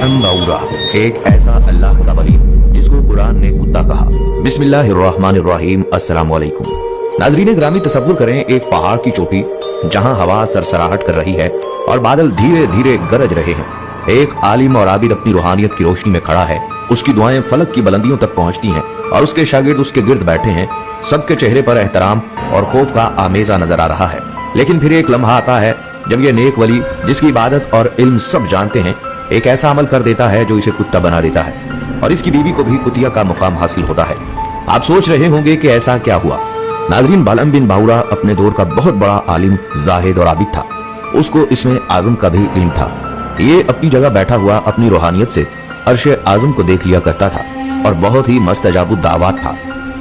बलअम बाऊरा एक ऐसा अल्लाह का वली जिसको कुरान ने कुत्ता कहा। बिस्मिल्लाहिर्रहमानिर्रहीम। अस्सलाम वालेकुम। नाज़रीन ग्रामी, तसव्वुर करें एक पहाड़ की चोटी जहां हवा सरसराहट कर रही है और बादल धीरे धीरे गरज रहे हैं। एक आलिम और आबिद अपनी रूहानियत की रोशनी में खड़ा है। उसकी दुआएं फलक की बुलंदियों तक पहुंचती हैं और उसके शागिर्द उसके गिर्द बैठे हैं। सबके चेहरे पर एहतराम और खौफ का आमेजा नजर आ रहा है। लेकिन फिर एक लम्हा आता है जब ये नेक वली, जिसकी इबादत और इल्म सब जानते हैं, एक ऐसा अमल कर देता है जो इसे कुत्ता बना देता है और इसकी बीवी को भी कुतिया का मुकाम हासिल होता है। आप सोच रहे होंगे कि ऐसा क्या हुआ। नाज़रीन, बलअम बिन बाऊरा अपने दौर का बहुत बड़ा आलिम, जाहिद और आबिद था। उसको इसमें आजम का भी इल्म था। ये अपनी जगह बैठा हुआ अपनी रूहानियत से अर्शे आजम को देख लिया करता था और बहुत ही मुस्तजाबुद दावत था।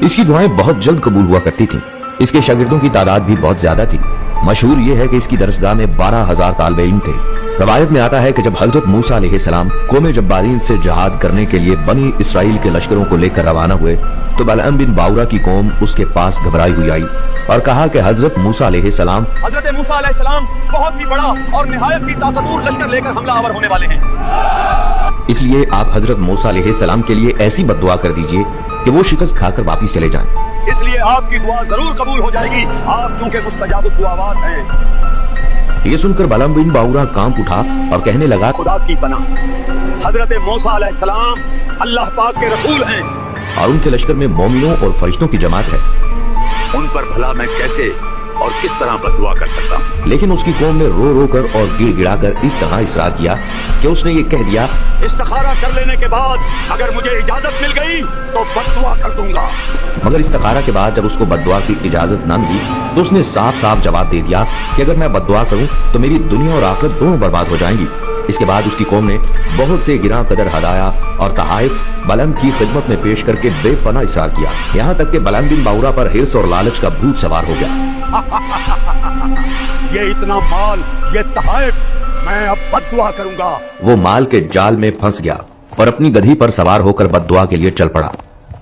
इसकी दुआएं बहुत जल्द कबूल हुआ करती थीं। इसके शागिर्दों की तादाद भी बहुत ज्यादा थी। मशहूर ये है कि इसकी दरसगाह में 12,000 तालिबे इल्म थे। रवायत में आता है कि जब हजरत मूसा अलैहिस्सलाम कौम जब्बारीन से जहाद करने के लिए बनी इसराइल के लश्करों को लेकर रवाना हुए तो बलअम बिन बाऊरा की कौम उसके पास घबराई हुई आई और कहा कि हजरत मूसा अलैहिस्सलाम बहुत ही बड़ा और निहायत ही ताकतवर लश्कर लेकर हमलावर होने वाले हैं। इसलिए आप हजरत मूसा अलैहिस्सलाम के लिए ऐसी बद्दुआ कर दीजिए कि वो शिकस्त खाकर वापिस चले जाएं। इसलिए आपकी दुआ जरूर कबूल हो जाएगी। आप चूंकि मुस्तजाबुद दुआवात हैं। ये सुनकर बलअम बिन बाऊरा कांप उठा और कहने लगा, खुदा की पनाह, हजरत मूसा अलैहिस्सलाम अल्लाह पाक के रसूल हैं और उनके लश्कर में मोमिनों और फरिश्तों की जमात है। उन पर भला मैं कैसे और किस तरह बद्दुआ कर सकता हूँ। लेकिन उसकी कौम ने रो रो कर और गिड़गिड़ा कर इस तरह इसरार किया कि उसने ये कह दिया, इस्तिखारा कर लेने के बाद अगर मुझे इजाजत मिल गई तो बद्दुआ कर दूंगा। मगर इस्तिखारा के बाद जब उसको बद्दुआ की इजाजत न मिली तो उसने साफ साफ जवाब दे दिया कि अगर मैं बद्दुआ करूं तो मेरी दुनिया और आखिरत दोनों बर्बाद हो जाएंगी। इसके बाद उसकी कौम ने बहुत से गिरा कदर हदाया और तहाइफ बलअम की खिदमत में पेश करके बेपनाह इसरार किया। यहाँ तक कि बलअम बिन बाऊरा पर हिर्स और लालच का भूत सवार हो गया। ये इतना माल, ये तहाइफ, मैं अब बद्दुआ करूंगा। वो माल के जाल में फंस गया और अपनी गधी पर सवार होकर बद्दुआ के लिए चल पड़ा।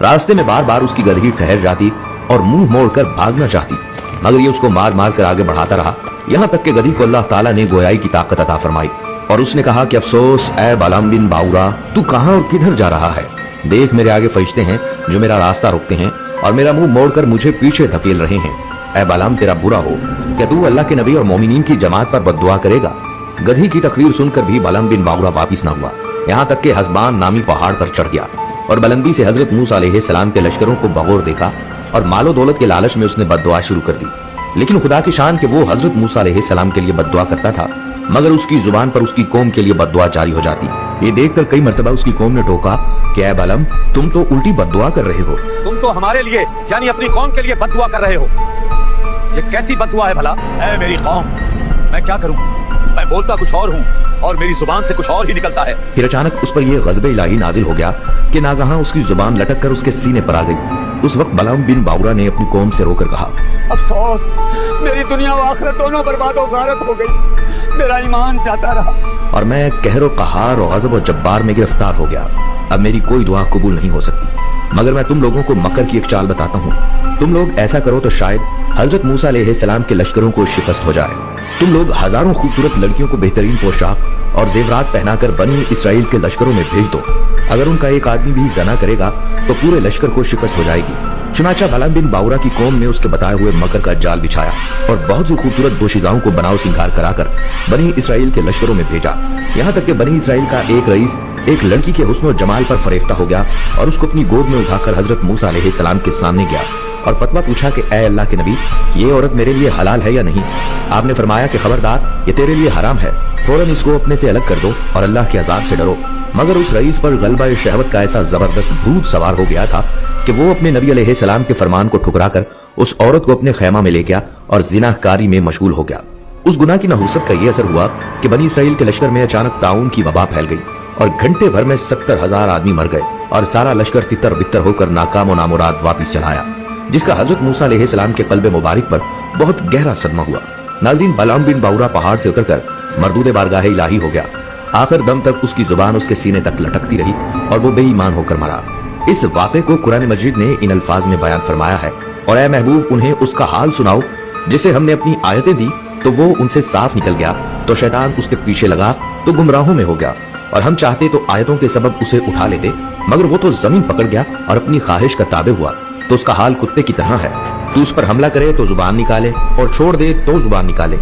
रास्ते में बार बार उसकी गधी ठहर जाती और मुंह मोड़कर भागना चाहती, मगर ये उसको मार मार कर आगे बढ़ाता रहा। यहाँ तक कि गधी को अल्लाह ताला ने गोयाई की ताकत अता फरमाई और उसने कहा कि अफसोस ए बलअम बिन बाऊरा, तू कहां और किधर जा रहा है? देख, मेरे आगे फरिश्ते हैं जो मेरा रास्ता रोकते हैं और मेरा मुंह मोड़कर मुझे पीछे धकेल रहे हैं। ए बलअम, तेरा बुरा हो कि तू अल्लाह के नबी और मोमिनीन की जमात पर बद्दुआ करेगा। गधी की तकरीर सुनकर भी बलअम बिन बाऊरा वापिस न हुआ। यहाँ तक कि हसबान नामी पहाड़ पर चढ़ गया और बुलंदी से हजरत मूसा अलैहिस्सलाम के लश्करों को बगौर देखा और मालो दौलत के लालच में उसने बद्दुआ शुरू कर दी। लेकिन खुदा की शान कि वो हजरत मूसा अलैहिस्सलाम के लिए बद्दुआ करता था, मगर उसकी जुबान पर उसकी कौम के लिए बद्दुआ जारी हो जाती। ये देखकर कई मर्तबा उसकी कौम ने टोका कि ऐ बलअम, तुम तो उल्टी बद्दुआ कर रहे हो। तुम तो हमारे लिए यानी अपनी कौम के लिए बद्दुआ कर रहे हो। ये कैसी बद्दुआ है भला? ऐ मेरी कौम, मैं क्या करूं? मैं बोलता कुछ और हूं और मेरी जुबान से कुछ और ही निकलता है। फिर अचानक उस पर यह गज़ब इलाही नाजिल हो गया कि नागहां उसकी जुबान लटक कर उसके सीने पर आ गई। उस वक्त बलअम बिन बाऊरा ने अपनी कौम से रोकर कहा, अफसोस, मेरी दुनिया और आखिरत दोनों बर्बाद और गारत हो गई। मेरा ईमान जाता रहा और मैं कहर और कहार और गज़ब और जब्बार में गिरफ्तार हो गया। अब मेरी कोई दुआ कबूल नहीं हो सकती। मगर मैं तुम लोगों को मकर की एक चाल बताता हूँ। तुम लोग ऐसा करो तो शायद हजरत मूसा अलैहिस्सलाम के लश्करों को शिकस्त हो जाए। तुम लोग हजारों खूबसूरत लड़कियों को बेहतरीन पोशाक और जेवरात पहनाकर बनी इसराइल के लश्करों में भेज दो। अगर उनका एक आदमी भी जना करेगा तो पूरे लश्कर को शिकस्त हो जाएगी। चुनाचा बलअम बिन बाऊरा की कौम ने उसके बताए हुए मकर का जाल बिछाया और बहुत सी खूबसूरत दोशीजाओं को बनाव सिंगार कराकर बनी इसराइल के लश्करों में भेजा। यहाँ तक कि बनी इसराइल का एक रईस एक लड़की के हुस्न और जमाल पर फरेफ्ता हो गया और उसको अपनी गोद में उठाकर हजरत मूसा अलैहिस्सलाम के सामने गया और फतवा पूछा कि ऐ अल्लाह के नबी, ये औरत मेरे लिए हलाल है या नहीं? आपने फरमाया कि खबरदार, ये तेरे लिए हराम है। फौरन इसको अपने से अलग कर दो और अल्लाह के अजाब से डरो। मगर उस रईस पर गलबा शहवत का ऐसा जबरदस्त भूत सवार हो गया था कि वो अपने नबी अलैहिस्सलाम के फरमान को ठुकराकर उस औरत को अपने खैमा में ले गया और जिनाहकारी में मशगूल हो गया। उस गुनाह की नहुसत का ये असर हुआ कि बनी इसराइल के लश्कर में अचानक ताउन की वबा फैल गई और घंटे भर में 70,000 आदमी मर गए और सारा लश्कर तितर बितर होकर नाकाम और नामुराद वापिस चलाया, जिसका हजरत मूसा अलैहिस्सलाम के कल्बे मुबारक पर बहुत गहरा सदमा हुआ। नाज़रीन, बलअम बिन बाऊरा पहाड़ से उतरकर मरदूद बारगाह इलाही हो गया। आखिर दम तक उसकी जुबान उसके सीने तक लटकती रही और वो बेईमान होकर मरा। इस वाक़े को कुरान मजीद ने इन अल्फाज में बयान फरमाया है, और ऐ महबूब, उन्हें उसका हाल सुनाओ जिसे हमने अपनी आयतें दी तो वो उनसे साफ निकल गया, तो शैतान उसके पीछे लगा तो गुमराहों में हो गया। اور ہم چاہتے تو آیتوں کے سبب اسے اٹھا لیتے، مگر وہ تو زمین پکڑ گیا اور اپنی خواہش کا تابع ہوا، تو اس کا حال کتے کی طرح ہے۔ تو اس پر حملہ کرے تو زبان نکالے اور چھوڑ دے تو زبان نکالے۔